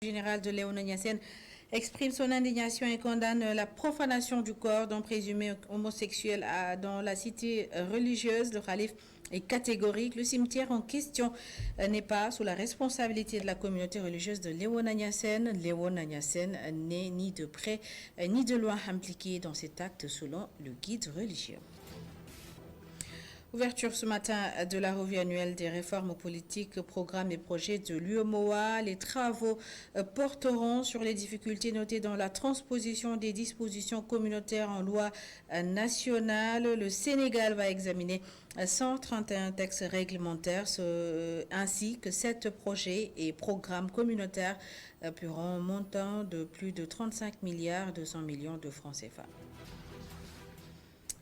Général de Léona Niassène exprime son indignation et condamne la profanation du corps d'un présumé homosexuel dans la cité religieuse. Le calife est catégorique. Le cimetière en question n'est pas sous la responsabilité de la communauté religieuse de Léona Niassène. Léona Niassène n'est ni de près ni de loin impliqué dans cet acte selon le guide religieux. Ouverture ce matin de la revue annuelle des réformes politiques, programmes et projets de l'UEMOA. Les travaux porteront sur les difficultés notées dans la transposition des dispositions communautaires en loi nationale. Le Sénégal va examiner 131 textes réglementaires ainsi que 7 projets et programmes communautaires pour un montant de plus de 35 milliards 200 millions de francs CFA.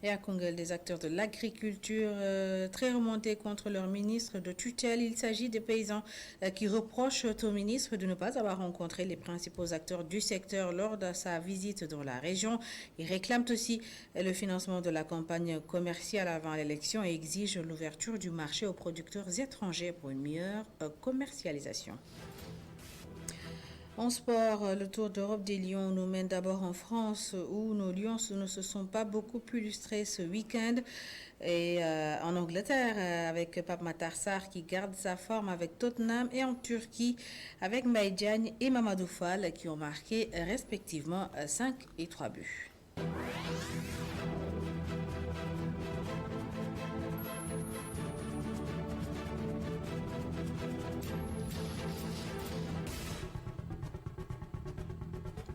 Et à Kongel, des acteurs de l'agriculture très remontés contre leur ministre de tutelle. Il s'agit des paysans qui reprochent au ministre de ne pas avoir rencontré les principaux acteurs du secteur lors de sa visite dans la région. Ils réclament aussi le financement de la campagne commerciale avant l'élection et exigent l'ouverture du marché aux producteurs étrangers pour une meilleure commercialisation. En sport, le Tour d'Europe des Lions nous mène d'abord en France où nos Lions ne se sont pas beaucoup illustrés ce week-end. Et en Angleterre avec Pape Matar Sarr qui garde sa forme avec Tottenham et en Turquie avec Maïdjan et Mamadou Fall qui ont marqué respectivement 5 et 3 buts.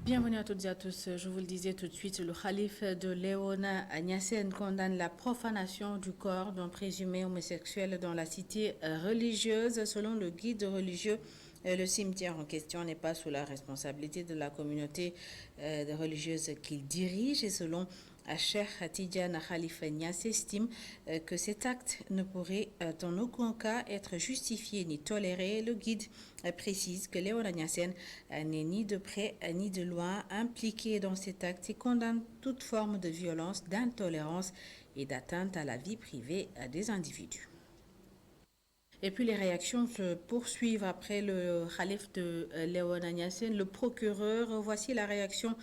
Bienvenue à toutes et à tous. Je vous le disais tout de suite, le calife de Léona Niassène condamne la profanation du corps d'un présumé homosexuel dans la cité religieuse. Selon le guide religieux, le cimetière en question n'est pas sous la responsabilité de la communauté religieuse qu'il dirige et selon Cheikh Tidjane Khalifa Niasse estime que cet acte ne pourrait en aucun cas être justifié ni toléré. Le guide précise que Léona Niassène n'est ni de près ni de loin impliqué dans cet acte et condamne toute forme de violence, d'intolérance et d'atteinte à la vie privée des individus. Et puis les réactions se poursuivent après le calife de Léona Niassène, le procureur. Voici la réaction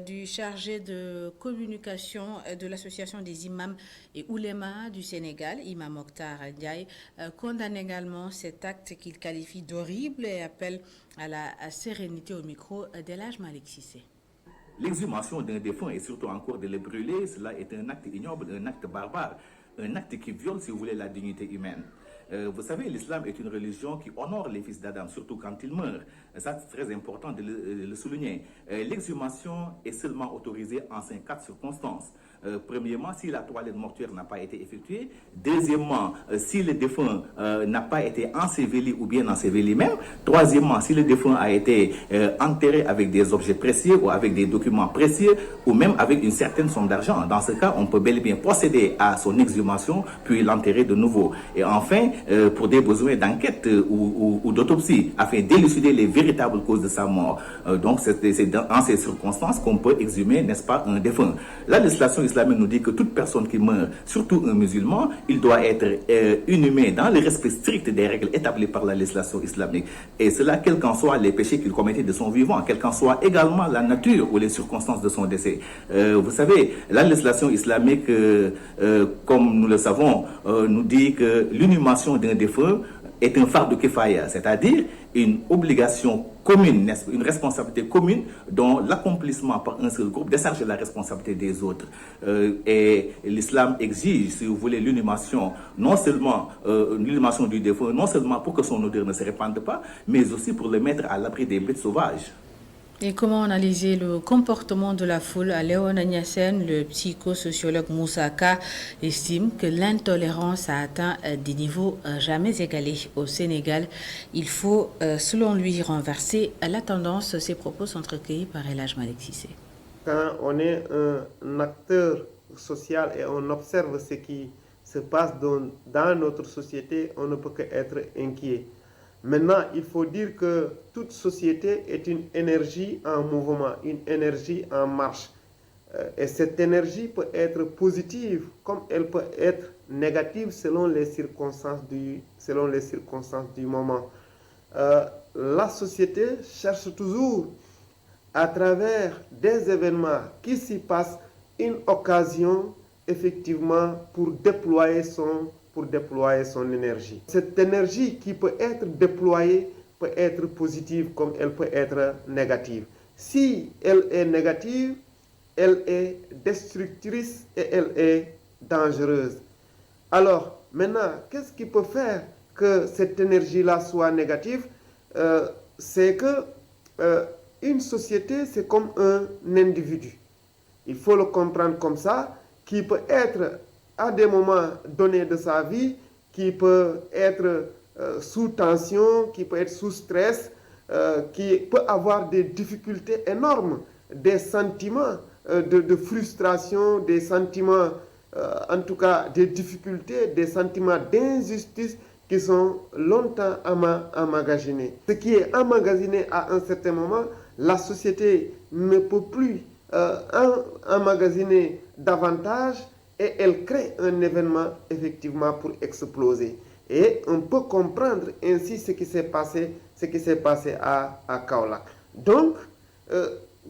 du chargé de communication de l'association des imams et oulémas du Sénégal, Imam Mokhtar Ndiaye, condamne également cet acte qu'il qualifie d'horrible et appelle à la sérénité au micro d'El Hadj Malick Cissé. L'exhumation d'un défunt et surtout encore de le brûler, cela est un acte ignoble, un acte barbare, un acte qui viole, si vous voulez, la dignité humaine. Vous savez, l'islam est une religion qui honore les fils d'Adam, surtout quand ils meurent. Ça, c'est très important de le souligner. L'exhumation est seulement autorisée en 54 circonstances. Premièrement, si la toilette mortuaire n'a pas été effectuée. Deuxièmement, si le défunt n'a pas été enseveli ou bien enseveli même. Troisièmement, si le défunt a été enterré avec des objets précieux ou avec des documents précieux ou même avec une certaine somme d'argent. Dans ce cas, on peut bel et bien procéder à son exhumation puis l'enterrer de nouveau. Et enfin, pour des besoins d'enquête ou d'autopsie, afin d'élucider les véritables causes de sa mort. Donc, c'est dans ces circonstances qu'on peut exhumer, n'est-ce pas, un défunt. La législation islamique nous dit que toute personne qui meurt, surtout un musulman, il doit être inhumé dans le respect strict des règles établies par la législation islamique. Et cela, quels qu'en soient les péchés qu'il commettait de son vivant, quelle qu'en soit également la nature ou les circonstances de son décès. Vous savez, la législation islamique, comme nous le savons, nous dit que l'inhumation d'un défunt est un fardeau kifaya, c'est-à-dire une obligation commune, une responsabilité commune dont l'accomplissement par un seul groupe décharge la responsabilité des autres. Et l'islam exige, si vous voulez, l'inhumation, non seulement l'inhumation du défunt, non seulement pour que son odeur ne se répande pas, mais aussi pour le mettre à l'abri des bêtes sauvages. Et comment analyser le comportement de la foule? À Léona Niassène, le psychosociologue Moussa Ka estime que l'intolérance a atteint des niveaux jamais égalés au Sénégal. Il faut, selon lui, renverser la tendance. Ces propos sont recueillis par El Hadj Malick Cissé. Quand on est un acteur social et on observe ce qui se passe dans notre société, on ne peut qu'être inquiet. Maintenant, il faut dire que toute société est une énergie en mouvement, une énergie en marche. Et cette énergie peut être positive comme elle peut être négative selon les circonstances du moment. la société cherche toujours, à travers des événements qui s'y passent, une occasion effectivement pour déployer son énergie. Cette énergie qui peut être déployée peut être positive comme elle peut être négative. Si elle est négative, elle est destructrice et elle est dangereuse. Alors, maintenant, qu'est-ce qui peut faire que cette énergie-là soit négative? C'est que une société, c'est comme un individu. Il faut le comprendre comme ça, qui peut être à des moments donnés de sa vie, qui peut être sous tension, qui peut être sous stress, qui peut avoir des difficultés énormes, des sentiments de frustration, des sentiments, en tout cas des difficultés, des sentiments d'injustice qui sont longtemps emmagasinés. Ce qui est emmagasiné à un certain moment, la société ne peut plus emmagasiner davantage et elle crée un événement effectivement pour exploser. Et on peut comprendre ainsi ce qui s'est passé à Kaolack. Donc,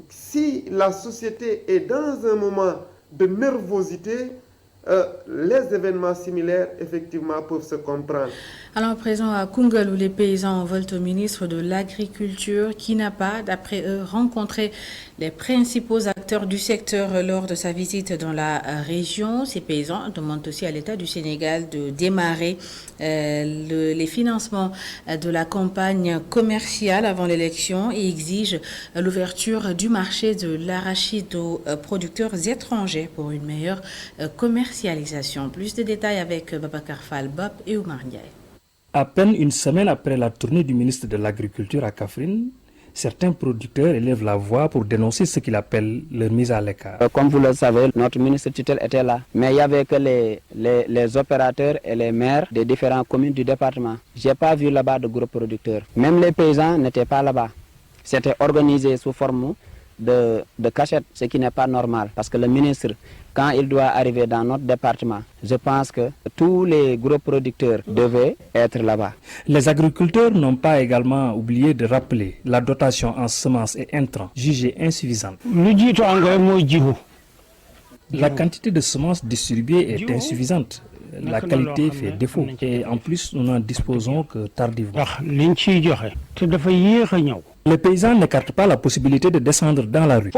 si la société est dans un moment de nervosité, les événements similaires, effectivement, peuvent se comprendre. Alors, présent à Koungheul, où les paysans veulent au ministre de l'Agriculture, qui n'a pas, d'après eux, rencontré les principaux acteurs du secteur lors de sa visite dans la région. Ces paysans demandent aussi à l'État du Sénégal de démarrer les financements de la campagne commerciale avant l'élection et exigent l'ouverture du marché de l'arachide aux producteurs étrangers pour une meilleure commercialisation. Plus de détails avec Babacar Fall, Bob et Oumar Ndiaye. À peine une semaine après la tournée du ministre de l'Agriculture à Kaffrine, certains producteurs élèvent la voix pour dénoncer ce qu'ils appellent leur mise à l'écart. Comme vous le savez, notre ministre tutelle était là, mais il n'y avait que les opérateurs et les maires des différentes communes du département. Je n'ai pas vu là-bas de gros producteurs. Même les paysans n'étaient pas là-bas. C'était organisé sous forme de cachette, ce qui n'est pas normal. Parce que le ministre, quand il doit arriver dans notre département, je pense que tous les gros producteurs devaient être là-bas. Les agriculteurs n'ont pas également oublié de rappeler la dotation en semences et intrants jugée insuffisante. La quantité de semences distribuées est insuffisante. La qualité fait défaut et en plus nous n'en disposons que tardivement. Les paysans n'écartent pas la possibilité de descendre dans la rue.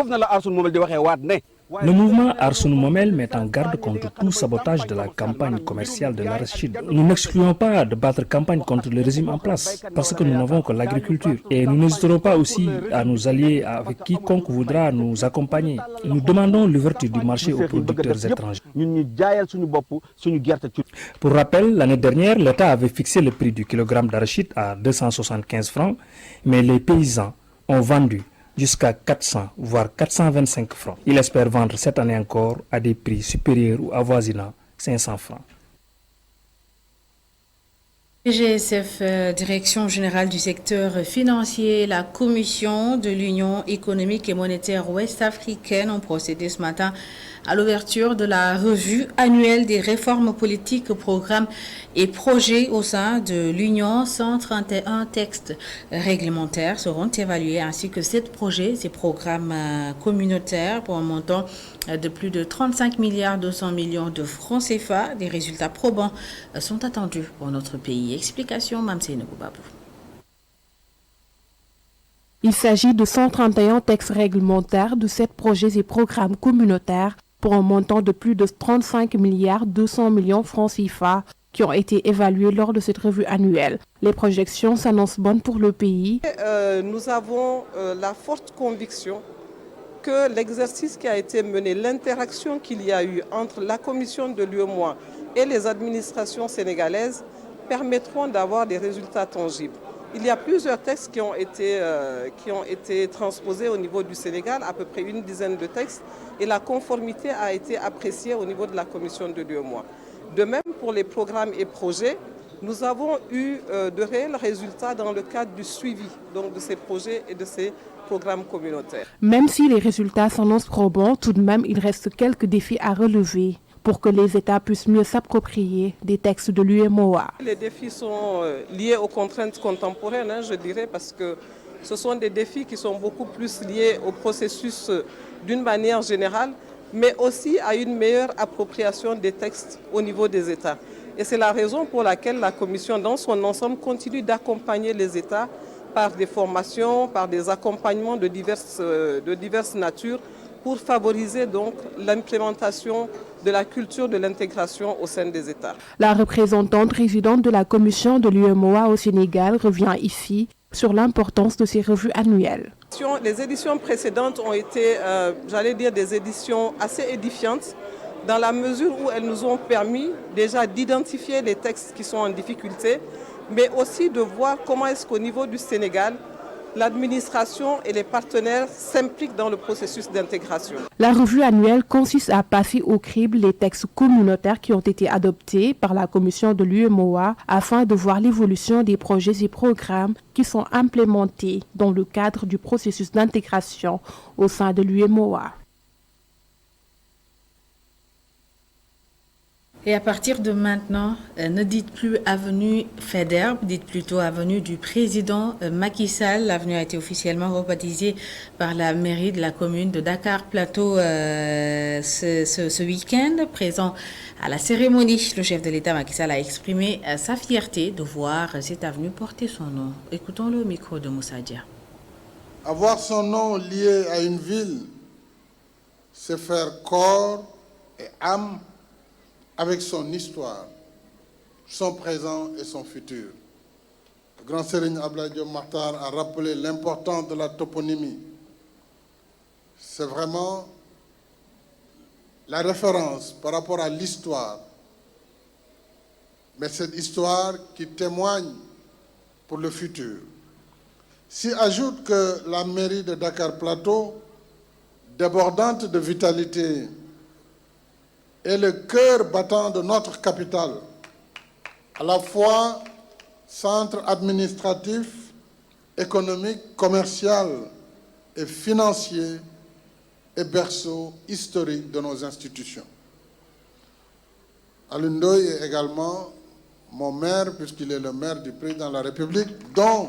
Le mouvement Arsounou Momel met en garde contre tout sabotage de la campagne commerciale de l'arachide. Nous n'excluons pas de battre campagne contre le régime en place parce que nous n'avons que l'agriculture. Et nous n'hésiterons pas aussi à nous allier avec quiconque voudra nous accompagner. Nous demandons l'ouverture du marché aux producteurs étrangers. Pour rappel, l'année dernière, l'État avait fixé le prix du kilogramme d'arachide à 275 francs, mais les paysans ont vendu jusqu'à 400 voire 425 francs. Il espère vendre cette année encore à des prix supérieurs ou avoisinant 500 francs. GSF, Direction générale du secteur financier, la Commission de l'Union économique et monétaire ouest-africaine ont procédé ce matin à l'ouverture de la revue annuelle des réformes politiques, programmes et projets au sein de l'Union. 131 textes réglementaires seront évalués ainsi que 7 projets et programmes communautaires pour un montant de plus de 35 milliards 200 millions de francs CFA. Des résultats probants sont attendus pour notre pays. Explication, Mamsene Boubabou. Il s'agit de 131 textes réglementaires, de 7 projets et programmes communautaires pour un montant de plus de 35 milliards 200 millions francs CFA qui ont été évalués lors de cette revue annuelle. Les projections s'annoncent bonnes pour le pays. Nous avons la forte conviction que l'exercice qui a été mené, l'interaction qu'il y a eu entre la commission de l'UEMOA et les administrations sénégalaises permettront d'avoir des résultats tangibles. Il y a plusieurs textes qui ont été transposés au niveau du Sénégal, à peu près une dizaine de textes, et la conformité a été appréciée au niveau de la commission de l'UEMOA. De même, pour les programmes et projets, nous avons eu de réels résultats dans le cadre du suivi donc, de ces projets et de ces programmes communautaires. Même si les résultats s'annoncent probants, tout de même, il reste quelques défis à relever. pour que les États puissent mieux s'approprier des textes de l'UEMOA. Les défis sont liés aux contraintes contemporaines, je dirais, parce que ce sont des défis qui sont beaucoup plus liés au processus d'une manière générale, mais aussi à une meilleure appropriation des textes au niveau des États. Et c'est la raison pour laquelle la Commission, dans son ensemble, continue d'accompagner les États par des formations, par des accompagnements de diverses natures, pour favoriser donc l'implémentation de la culture de l'intégration au sein des États. La représentante résidente de la Commission de l'UEMOA au Sénégal revient ici sur l'importance de ces revues annuelles. Les éditions précédentes ont été, j'allais dire, des éditions assez édifiantes, dans la mesure où elles nous ont permis déjà d'identifier les textes qui sont en difficulté, mais aussi de voir comment est-ce qu'au niveau du Sénégal, l'administration et les partenaires s'impliquent dans le processus d'intégration. La revue annuelle consiste à passer au crible les textes communautaires qui ont été adoptés par la Commission de l'UEMOA afin de voir l'évolution des projets et programmes qui sont implémentés dans le cadre du processus d'intégration au sein de l'UEMOA. Et à partir de maintenant, ne dites plus avenue Faidherbe, dites plutôt avenue du président Macky Sall. L'avenue a été officiellement rebaptisée par la mairie de la commune de Dakar Plateau ce week-end. Présent à la cérémonie, le chef de l'État Macky Sall a exprimé sa fierté de voir cette avenue porter son nom. Écoutons-le au micro de Moussa Dia. Avoir son nom lié à une ville, c'est faire corps et âme avec son histoire, son présent et son futur. Le grand Serigne Abdoulaye Diop Makhtar a rappelé l'importance de la toponymie. C'est vraiment la référence par rapport à l'histoire, mais cette histoire qui témoigne pour le futur. S'y ajoute que la mairie de Dakar Plateau, débordante de vitalité, est le cœur battant de notre capitale, à la fois centre administratif, économique, commercial et financier et berceau historique de nos institutions. Alioune Ndoye est également mon maire, puisqu'il est le maire du président de la République, dont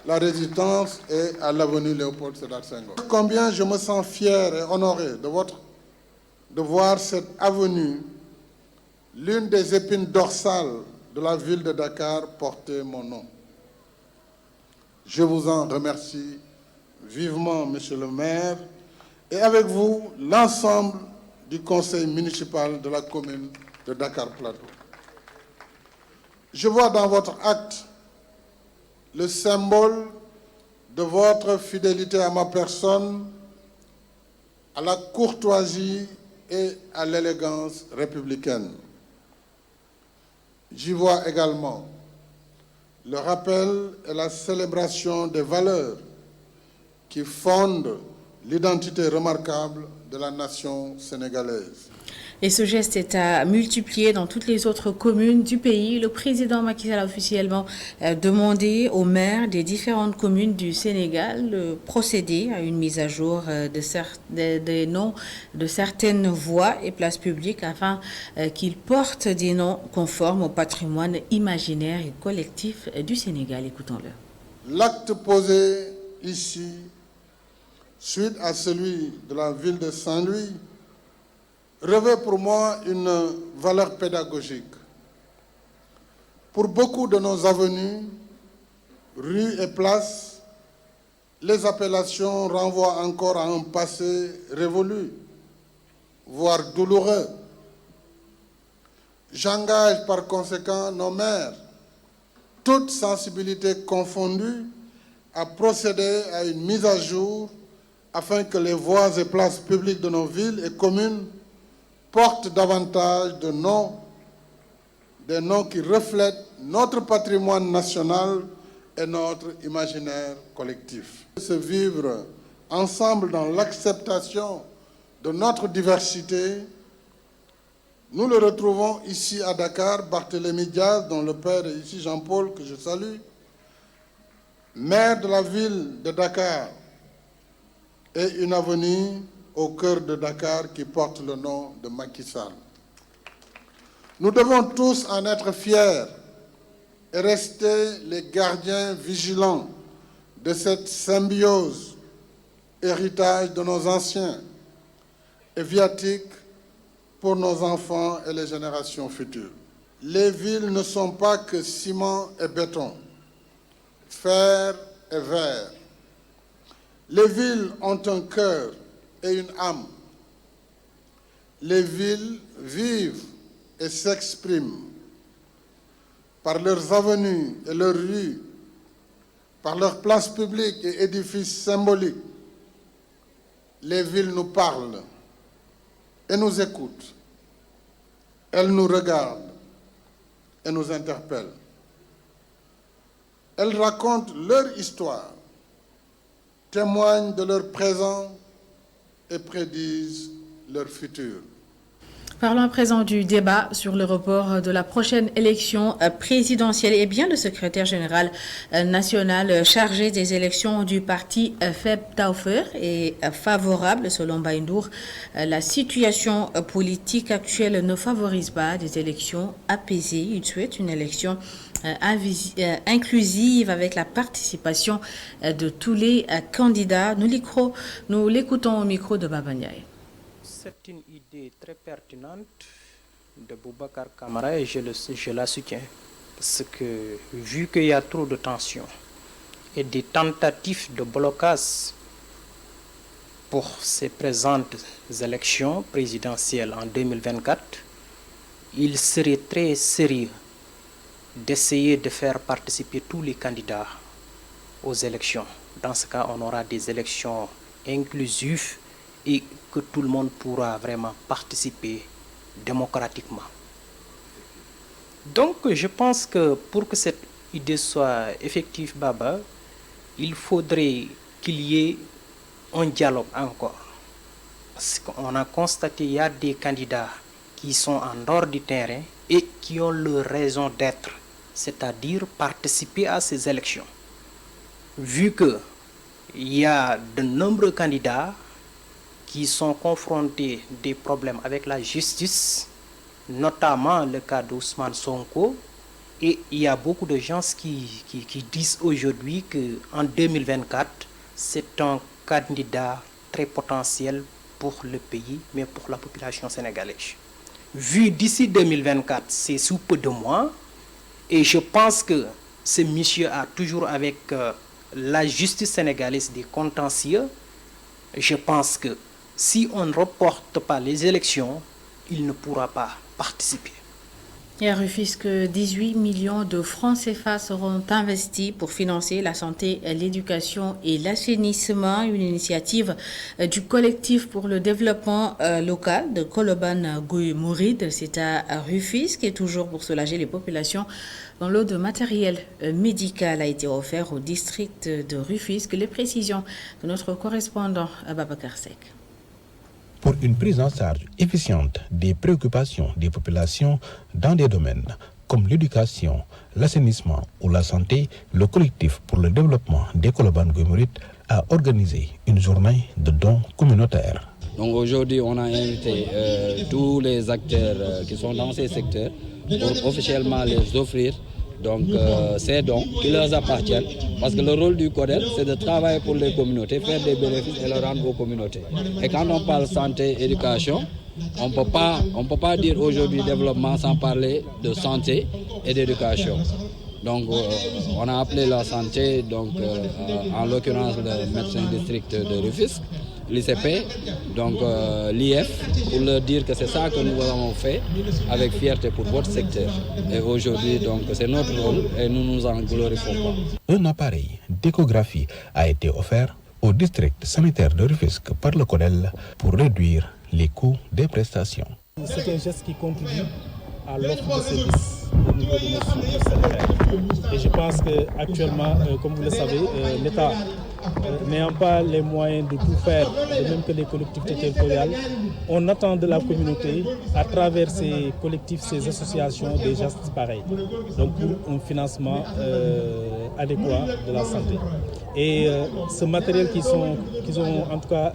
la résidence est à l'avenue Léopold Sédar Senghor. Combien je me sens fier et honoré de voir cette avenue, l'une des épines dorsales de la ville de Dakar, porter mon nom. Je vous en remercie vivement, monsieur le maire, et avec vous, l'ensemble du conseil municipal de la commune de Dakar Plateau. Je vois dans votre acte le symbole de votre fidélité à ma personne, à la courtoisie et à l'élégance républicaine. J'y vois également le rappel et la célébration des valeurs qui fondent l'identité remarquable de la nation sénégalaise. Et ce geste est à multiplier dans toutes les autres communes du pays. Le président Macky Sall a officiellement demandé aux maires des différentes communes du Sénégal de procéder à une mise à jour des noms de certaines voies et places publiques afin qu'ils portent des noms conformes au patrimoine imaginaire et collectif du Sénégal. Écoutons-le. L'acte posé ici, suite à celui de la ville de Saint-Louis, revêt pour moi une valeur pédagogique. Pour beaucoup de nos avenues, rues et places, les appellations renvoient encore à un passé révolu, voire douloureux. J'engage par conséquent nos maires, toutes sensibilités confondues, à procéder à une mise à jour afin que les voies et places publiques de nos villes et communes portent davantage de noms, des noms qui reflètent notre patrimoine national et notre imaginaire collectif. Se vivre ensemble dans l'acceptation de notre diversité, nous le retrouvons ici à Dakar, Barthélémy Diaz, dont le père est ici, Jean-Paul, que je salue, maire de la ville de Dakar, et une avenue au cœur de Dakar qui porte le nom de Macky Sall. Nous devons tous en être fiers et rester les gardiens vigilants de cette symbiose, héritage de nos anciens, et viatique pour nos enfants et les générations futures. Les villes ne sont pas que ciment et béton, fer et verre. Les villes ont un cœur et une âme. Les villes vivent et s'expriment par leurs avenues et leurs rues, par leurs places publiques et édifices symboliques. Les villes nous parlent et nous écoutent. Elles nous regardent et nous interpellent. Elles racontent leur histoire, témoignent de leur présent et prédisent leur futur. Parlons à présent du débat sur le report de la prochaine élection présidentielle. Eh bien, le secrétaire général national chargé des élections du parti Feb Taufer est favorable, selon Baïndour. La situation politique actuelle ne favorise pas des élections apaisées. Il souhaite une élection inclusive avec la participation de tous les candidats. Nous l'écoutons au micro de Baba Ndiaye. C'est une idée très pertinente de Boubacar Camara et je la soutiens. Parce que vu qu'il y a trop de tensions et des tentatives de blocage pour ces présentes élections présidentielles en 2024, il serait très sérieux d'essayer de faire participer tous les candidats aux élections. Dans ce cas, on aura des élections inclusives et que tout le monde pourra vraiment participer démocratiquement. Donc, je pense que pour que cette idée soit effective, Baba, il faudrait qu'il y ait un dialogue encore. Parce qu'on a constaté qu'il y a des candidats qui sont en dehors du terrain et qui ont leur raison d'être, c'est-à-dire participer à ces élections. Vu qu'il y a de nombreux candidats qui sont confrontés des problèmes avec la justice, notamment le cas d'Ousmane Sonko, et il y a beaucoup de gens qui disent aujourd'hui qu'en 2024, c'est un candidat très potentiel pour le pays, mais pour la population sénégalaise. Vu d'ici 2024, c'est sous peu de mois, et je pense que ce monsieur a toujours avec la justice sénégalaise des contentieux. Je pense que si on ne reporte pas les élections, il ne pourra pas participer. Et à Rufisque, 18 millions de francs CFA seront investis pour financer la santé, l'éducation et l'assainissement. Une initiative du collectif pour le développement local de Koloban Gouy Mouride. C'est à Rufisque et toujours pour soulager les populations. Un lot de matériel médical a été offert au district de Rufisque. Les précisions de notre correspondant Babacar Sek. Pour une prise en charge efficiente des préoccupations des populations dans des domaines comme l'éducation, l'assainissement ou la santé, le collectif pour le développement des Koloban Gouy Mouride a organisé une journée de dons communautaires. Donc aujourd'hui, on a invité tous les acteurs qui sont dans ces secteurs pour officiellement les offrir ces dons qui leur appartiennent, parce que le rôle du CODEL, c'est de travailler pour les communautés, faire des bénéfices et le rendre aux communautés. Et quand on parle santé, éducation, on ne peut pas dire aujourd'hui développement sans parler de santé et d'éducation. Donc on a appelé la santé, en l'occurrence le médecin district de Rufisque, l'ICP, l'IF, pour leur dire que c'est ça que nous avons fait avec fierté pour votre secteur. Et aujourd'hui, c'est notre rôle et nous nous en glorifions pas. Un appareil d'échographie a été offert au district sanitaire de Rufisque par le CODEL pour réduire les coûts des prestations. C'est un geste qui contribue à l'offre de services au niveau de nos structures sanitaires. Et je pense qu'actuellement, comme vous le savez, l'État n'ayant pas les moyens de tout faire, de même que les collectivités territoriales, on attend de la communauté, à travers ces collectifs, ces associations, des gestes pareils. Donc pour un financement adéquat de la santé. Et ce matériel qu'ils ont en tout cas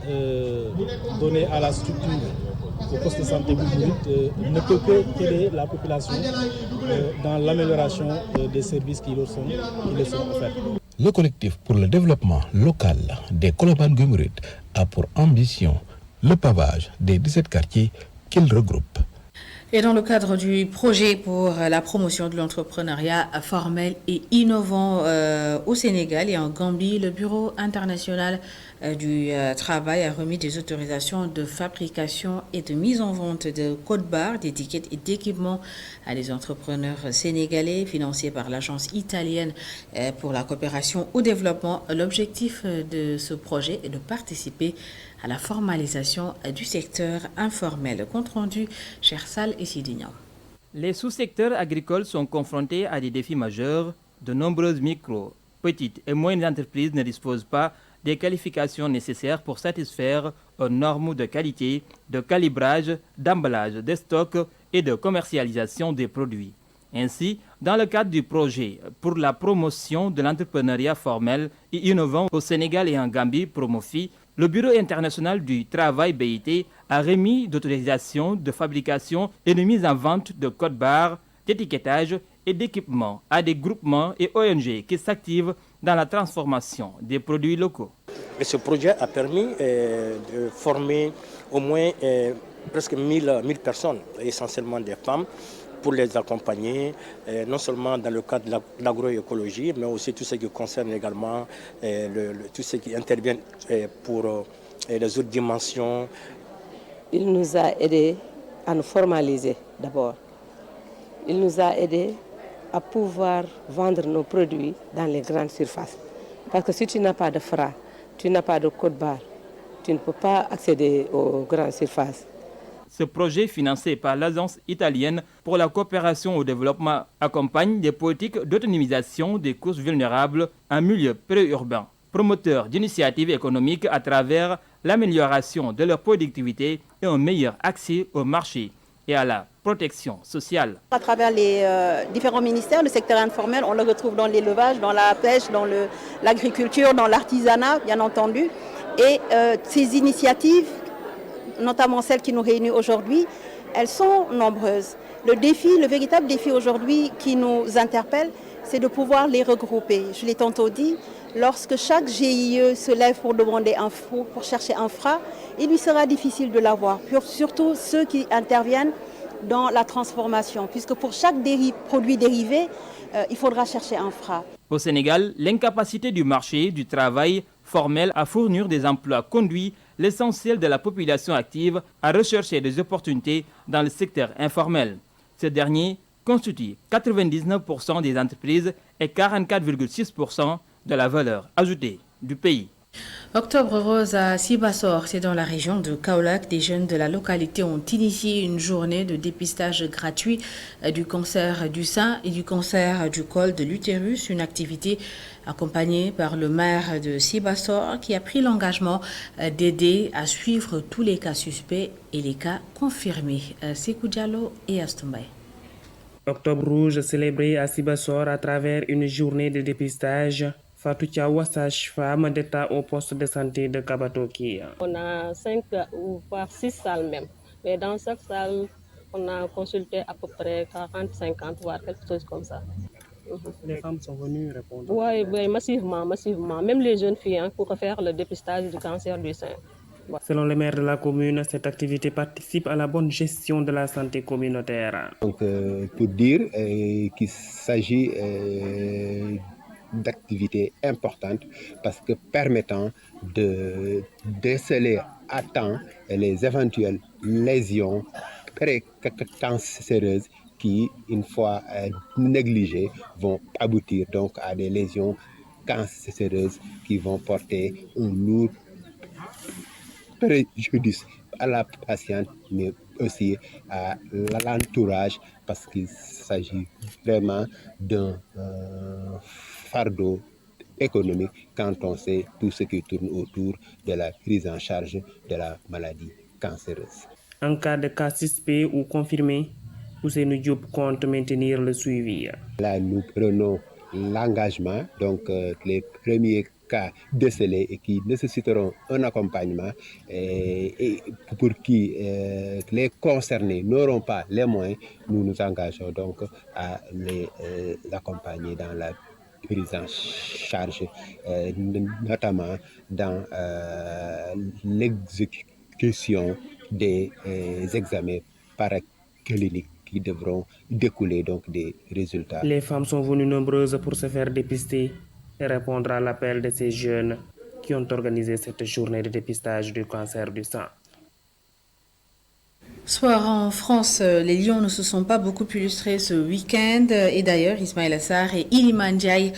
donné à la structure au poste de santé Goumourit ne peut qu'aider la population dans l'amélioration des services qui leur sont offerts. Le collectif pour le développement local des Colobane Goumourit a pour ambition le pavage des 17 quartiers qu'il regroupe. Et dans le cadre du projet pour la promotion de l'entrepreneuriat formel et innovant au Sénégal et en Gambie, le Bureau international du travail a remis des autorisations de fabrication et de mise en vente de codes-barres, d'étiquettes et d'équipements à des entrepreneurs sénégalais financés par l'agence italienne pour la coopération au développement. L'objectif de ce projet est de participer à la formalisation du secteur informel. Compte rendu, Chersal et Sidignan. Les sous-secteurs agricoles sont confrontés à des défis majeurs. De nombreuses micro, petites et moyennes entreprises ne disposent pas des qualifications nécessaires pour satisfaire aux normes de qualité, de calibrage, d'emballage, de stock et de commercialisation des produits. Ainsi, dans le cadre du projet pour la promotion de l'entrepreneuriat formel et innovant au Sénégal et en Gambie, Promofi, le Bureau international du travail BIT a remis d'autorisation de fabrication et de mise en vente de codes-barres, d'étiquetage et d'équipements à des groupements et ONG qui s'activent dans la transformation des produits locaux. Et ce projet a permis de former au moins presque 1000 personnes, essentiellement des femmes, pour les accompagner, non seulement dans le cadre de l'agroécologie, mais aussi tout ce qui concerne également tout ce qui intervient pour les autres dimensions. Il nous a aidés à nous formaliser d'abord. Il nous a aidés à pouvoir vendre nos produits dans les grandes surfaces. Parce que si tu n'as pas de FRA, tu n'as pas de code-barre, tu ne peux pas accéder aux grandes surfaces. Ce projet, financé par l'Agence italienne pour la coopération au développement, accompagne des politiques d'autonomisation des couches vulnérables en milieu périurbain, promoteur d'initiatives économiques à travers l'amélioration de leur productivité et un meilleur accès au marché et à la protection sociale. À travers les différents ministères, le secteur informel, on le retrouve dans l'élevage, dans la pêche, dans l'agriculture, dans l'artisanat, bien entendu. Et ces initiatives, notamment celles qui nous réunissent aujourd'hui, elles sont nombreuses. Le véritable défi aujourd'hui qui nous interpelle, c'est de pouvoir les regrouper. Je l'ai tantôt dit, lorsque chaque GIE se lève pour demander pour chercher un FRA, il lui sera difficile de l'avoir, surtout ceux qui interviennent dans la transformation, puisque pour chaque produit dérivé, il faudra chercher un FRA. Au Sénégal, l'incapacité du marché du travail formel à fournir des emplois conduit l'essentiel de la population active à rechercher des opportunités dans le secteur informel. Ce dernier constitue 99% des entreprises et 44,6% de la valeur ajoutée du pays. Octobre rose à Sibassor, c'est dans la région de Kaolack. Des jeunes de la localité ont initié une journée de dépistage gratuit du cancer du sein et du cancer du col de l'utérus, une activité accompagnée par le maire de Sibassor qui a pris l'engagement d'aider à suivre tous les cas suspects et les cas confirmés. Sekou Diallo et Astoumbaye. Octobre rouge célébré à Sibassor à travers une journée de dépistage. Fatou Thiawa, sage-femme d'État au poste de santé de Kabatoki. On a 5 ou 6 salles même. Mais dans chaque salle, on a consulté à peu près 40, 50, voire quelque chose comme ça. Les femmes sont venues répondre? Oui, massivement. Même les jeunes filles pour faire le dépistage du cancer du sein. Selon le maire de la commune, cette activité participe à la bonne gestion de la santé communautaire. Donc, pour dire qu'il s'agit d'activités importantes parce que permettant de déceler à temps les éventuelles lésions précancéreuses qui, une fois négligées, vont aboutir donc à des lésions cancéreuses qui vont porter un lourd préjudice à la patiente, mais aussi à l'entourage, parce qu'il s'agit vraiment d'un fardeau économique quand on sait tout ce qui tourne autour de la prise en charge de la maladie cancéreuse. En cas de cas suspect ou confirmé, Ousseynou Diop compte maintenir le suivi. Là, nous prenons l'engagement, donc les premiers cas décelés et qui nécessiteront un accompagnement et pour qui les concernés n'auront pas les moyens, nous nous engageons donc à les accompagner dans la prise en charge, notamment dans l'exécution des examens paracliniques qui devront découler donc des résultats. Les femmes sont venues nombreuses pour se faire dépister et répondre à l'appel de ces jeunes qui ont organisé cette journée de dépistage du cancer du sein. Soir en France, les Lions ne se sont pas beaucoup illustrés ce week-end et d'ailleurs Ismaïla Sarr et Iliman Ndiaye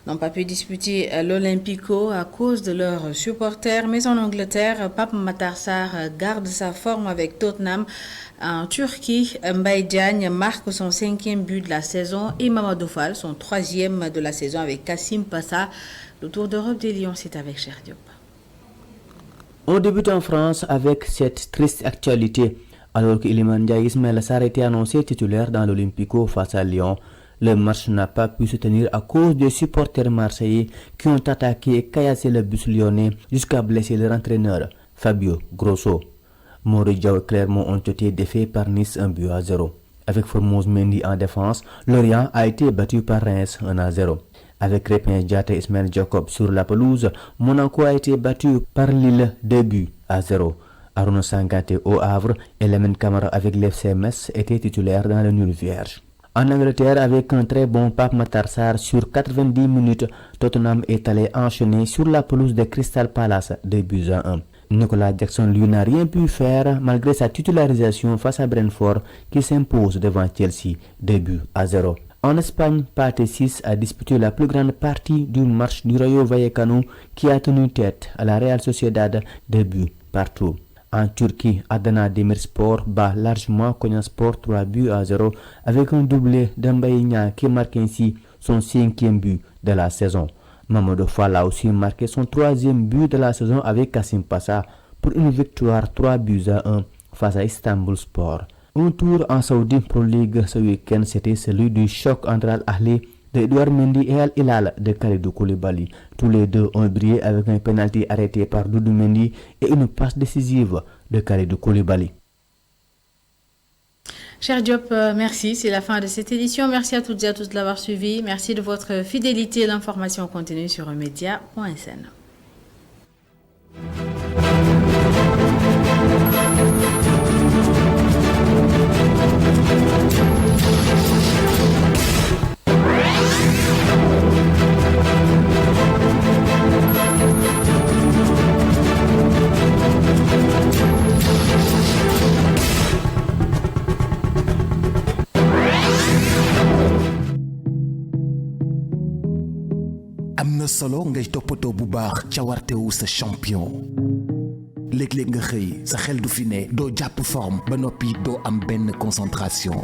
n'ont pas pu disputer l'Olympico à cause de leurs supporters. Mais en Angleterre, Pape Matar Sarr garde sa forme avec Tottenham. En Turquie, Mbaye Diagne marque son 5e but de la saison et Mamadou Fall son 3e de la saison avec Kassim Passa. Le Tour d'Europe des Lions, c'est avec Cheikh Diop. On débute en France avec cette triste actualité. Alors que Iliman Ndiaye Ismaïla Sarr était annoncé titulaire dans l'Olympico face à Lyon, le match n'a pas pu se tenir à cause des supporters marseillais qui ont attaqué et caillassé le bus lyonnais jusqu'à blesser leur entraîneur, Fabio Grosso. Maurice Diaw et Clermont ont été défaits par Nice 1-0. Avec Formose Mendy en défense, Lorient a été battu par Reims 1-0. Avec Crépin Diatta et Ismaël Jacob sur la pelouse, Monaco a été battu par Lille 2-0. Arnaud Sangaté au Havre et Lamine Camara avec l'FC Metz étaient titulaires dans le nul vierge. En Angleterre, avec un très bon Pape Matar Sarr sur 90 minutes, Tottenham est allé enchaîner sur la pelouse de Crystal Palace 2-1. Nicolas Jackson lui n'a rien pu faire malgré sa titularisation face à Brentford qui s'impose devant Chelsea 2-0. En Espagne, Pathé Ciss a disputé la plus grande partie du match du Rayo Vallecano qui a tenu tête à la Real Sociedad 2-0. En Turquie, Adana Demirspor bat largement Konyaspor 3-0 avec un doublé d'Mbaye Niang qui marque ainsi son 5e but de la saison. Mamadou Fall a aussi marqué son 3e but de la saison avec Kassim Passa pour une victoire 3-1 face à Istanbul Sport. Un tour en Saudi Pro League ce week-end, c'était celui du choc entre Al-Ahli de Edouard Mendy et Al-Hilal de Kalidou Koulibaly. Tous les deux ont brillé avec un penalty arrêté par Doudou Mendy et une passe décisive de Kalidou Koulibaly. Cher Diop, merci. C'est la fin de cette édition. Merci à toutes et à tous de l'avoir suivi. Merci de votre fidélité. L'information continue sur media.sn. amna solo ngay toppatoo bu baax cawartewu sa champion léeg-léeg nga xëy sa xel du fi ne doo jàpp forme ba noppi doo am benn concentration